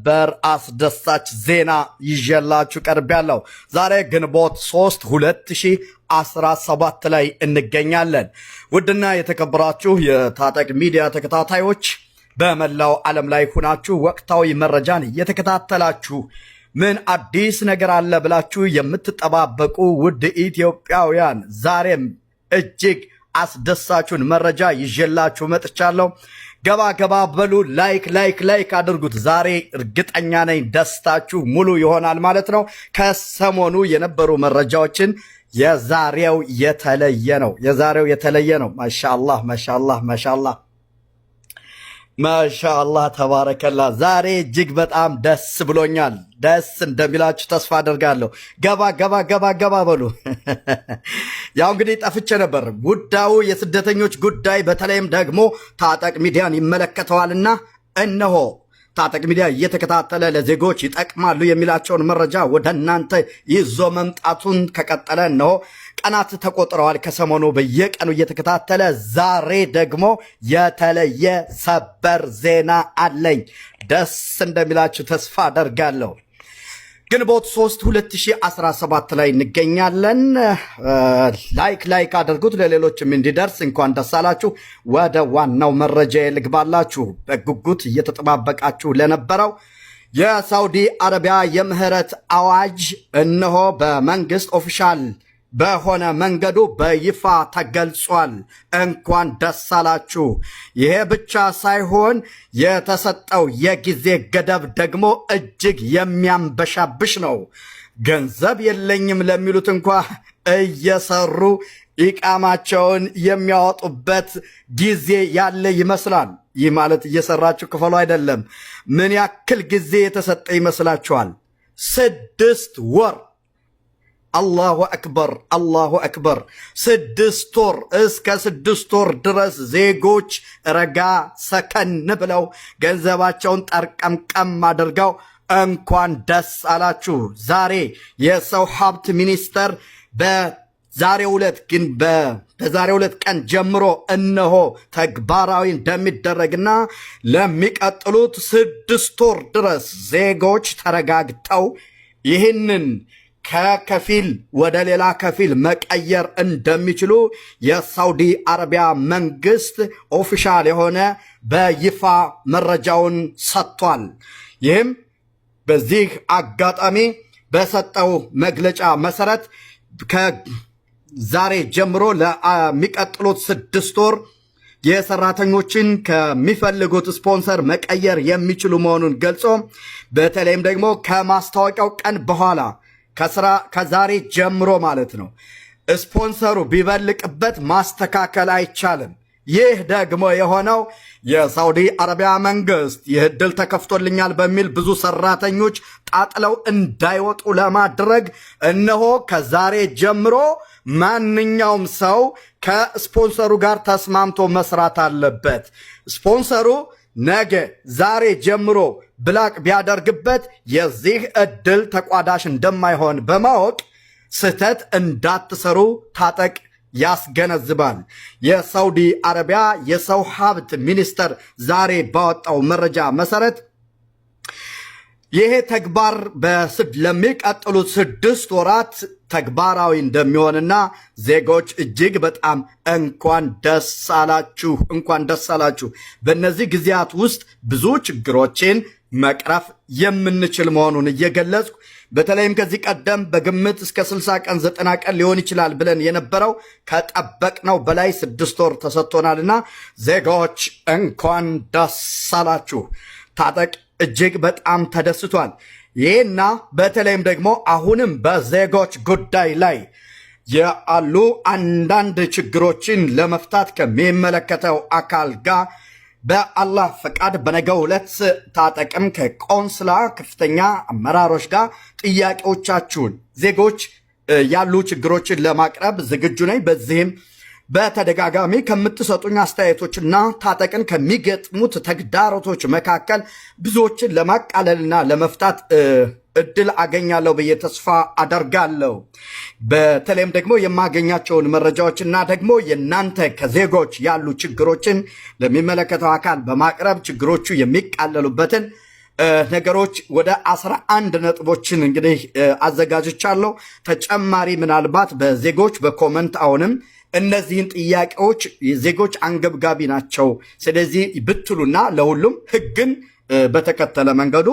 ሰበር አስደሳች ዜና ይዤላችሁ ቀርቤያለሁ። ዛሬ ግንቦት 3 2017 ላይ እንገኛለን። ውድና የተከበራችሁ የታጠቅ ሚዲያ ተከታታዮች በመላው ዓለም ላይ ሆናችሁ ወቅታዊ መረጃን እየተከታተላችሁ ምን አዲስ ነገር አለ ብላችሁ የምትጠባበቁ ውድ ኢትዮጵያውያን ዛሬም እጅግ አስደሳቹን መረጃ ይዤላችሁ መጥቻለሁ። ገባ ገባ በሉ፣ ላይክ አድርጉት። ዛሬ እርግጠኛ ነኝ ደስታችሁ ሙሉ ይሆናል ማለት ነው። ከሰሞኑ የነበሩ መረጃዎችን የዛሬው የተለየ ነው። ማሻአላህ ተባረከላ። ዛሬ እጅግ በጣም ደስ ብሎኛል። ደስ እንደሚላችሁ ተስፋ አደርጋለሁ። ገባ በሉ። ያው እንግዲህ ጠፍቼ ነበር። ጉዳዩ የስደተኞች ጉዳይ በተለይም ደግሞ ታጠቅ ሚዲያን ይመለከተዋልና እነሆ ታጠቅ ሚዲያ እየተከታተለ ለዜጎች ይጠቅማሉ የሚላቸውን መረጃ ወደ እናንተ ይዞ መምጣቱን ከቀጠለ እነሆ ቀናት ተቆጥረዋል። ከሰሞኑ በየቀኑ እየተከታተለ ዛሬ ደግሞ የተለየ ሰበር ዜና አለኝ። ደስ እንደሚላችሁ ተስፋ አደርጋለሁ። ግንቦት 3 2017 ላይ እንገኛለን። ላይክ አድርጉት ለሌሎችም እንዲደርስ። እንኳን ደስ አላችሁ። ወደ ዋናው መረጃ ልግባላችሁ። በጉጉት እየተጠባበቃችሁ ለነበረው የሳውዲ አረቢያ የምህረት አዋጅ እነሆ በመንግስት ኦፊሻል በሆነ መንገዱ በይፋ ተገልጿል። እንኳን ደስ አላችሁ። ይሄ ብቻ ሳይሆን የተሰጠው የጊዜ ገደብ ደግሞ እጅግ የሚያንበሻብሽ ነው። ገንዘብ የለኝም ለሚሉት እንኳ እየሰሩ ኢቃማቸውን የሚያወጡበት ጊዜ ያለ ይመስላል። ይህ ማለት እየሰራችሁ ክፈሉ አይደለም። ምን ያክል ጊዜ የተሰጠ ይመስላችኋል? 6 ወር። አላሁ አክበር። 6 ወር። እስከ 6 ወር ድረስ ዜጎች ረጋ ሰከን ብለው ገንዘባቸውን ጠርቀምቀም አድርገው እንኳን ደስ አላችሁ። ዛሬ የሰው ሀብት ሚኒስቴር በዛሬው ዕለት ቀን ጀምሮ እነሆ ተግባራዊ እንደሚደረግና ለሚቀጥሉት 6 ወር ድረስ ዜጎች ተረጋግተው ይህንን ከከፊል ወደ ሌላ ከፊል መቀየር እንደሚችሉ የሳውዲ አረቢያ መንግስት ኦፊሻል የሆነ በይፋ መረጃውን ሰጥቷል። ይህም በዚህ አጋጣሚ በሰጠው መግለጫ መሰረት ከዛሬ ጀምሮ ለሚቀጥሉት 6 ወር የሰራተኞችን ከሚፈልጉት ስፖንሰር መቀየር የሚችሉ መሆኑን ገልጾ በተለይም ደግሞ ከማስታወቂያው ቀን በኋላ ከዛሬ ጀምሮ ማለት ነው ስፖንሰሩ ቢበልቅበት ማስተካከል አይቻልም። ይህ ደግሞ የሆነው የሳውዲ አረቢያ መንግስት ይህ ዕድል ተከፍቶልኛል በሚል ብዙ ሰራተኞች ጣጥለው እንዳይወጡ ለማድረግ እነሆ ከዛሬ ጀምሮ ማንኛውም ሰው ከስፖንሰሩ ጋር ተስማምቶ መስራት አለበት። ስፖንሰሩ ነገ ዛሬ ጀምሮ ብላቅ ቢያደርግበት የዚህ ዕድል ተቋዳሽ እንደማይሆን በማወቅ ስህተት እንዳትሰሩ ታጠቅ ያስገነዝባል። የሳውዲ አረቢያ የሰው ሀብት ሚኒስቴር ዛሬ ባወጣው መረጃ መሰረት ይሄ ተግባር ለሚቀጥሉት 6 ወራት ተግባራዊ እንደሚሆንና ዜጎች እጅግ በጣም እንኳን ደስ አላችሁ። በእነዚህ ጊዜያት ውስጥ ብዙ ችግሮችን መቅረፍ የምንችል መሆኑን እየገለጽኩ በተለይም ከዚህ ቀደም በግምት እስከ 60 ቀን 90 ቀን ሊሆን ይችላል ብለን የነበረው ከጠበቅነው በላይ 6 ወር ተሰጥቶናልና ዜጎች እንኳን ደስ አላችሁ። ታጠቅ እጅግ በጣም ተደስቷል። ይህና በተለይም ደግሞ አሁንም በዜጎች ጉዳይ ላይ ያሉ አንዳንድ ችግሮችን ለመፍታት ከሚመለከተው አካል ጋር በአላህ ፈቃድ በነገው ዕለት ታጠቅም ከቆንስላ ከፍተኛ አመራሮች ጋር ጥያቄዎቻችሁን ዜጎች ያሉ ችግሮችን ለማቅረብ ዝግጁ ነኝ። በዚህም በተደጋጋሚ ከምትሰጡኝ አስተያየቶችና ታጠቅን ከሚገጥሙት ተግዳሮቶች መካከል ብዙዎችን ለማቃለልና ለመፍታት እድል አገኛለሁ ብዬ ተስፋ አደርጋለሁ። በተለይም ደግሞ የማገኛቸውን መረጃዎችና ደግሞ የናንተ ከዜጎች ያሉ ችግሮችን ለሚመለከተው አካል በማቅረብ ችግሮቹ የሚቃለሉበትን ነገሮች ወደ 11 ነጥቦችን እንግዲህ አዘጋጅቻለሁ። ተጨማሪ ምናልባት በዜጎች በኮመንት አሁንም እነዚህን ጥያቄዎች ዜጎች አንገብጋቢ ናቸው ስለዚህ ብትሉና ለሁሉም ህግን በተከተለ መንገዱ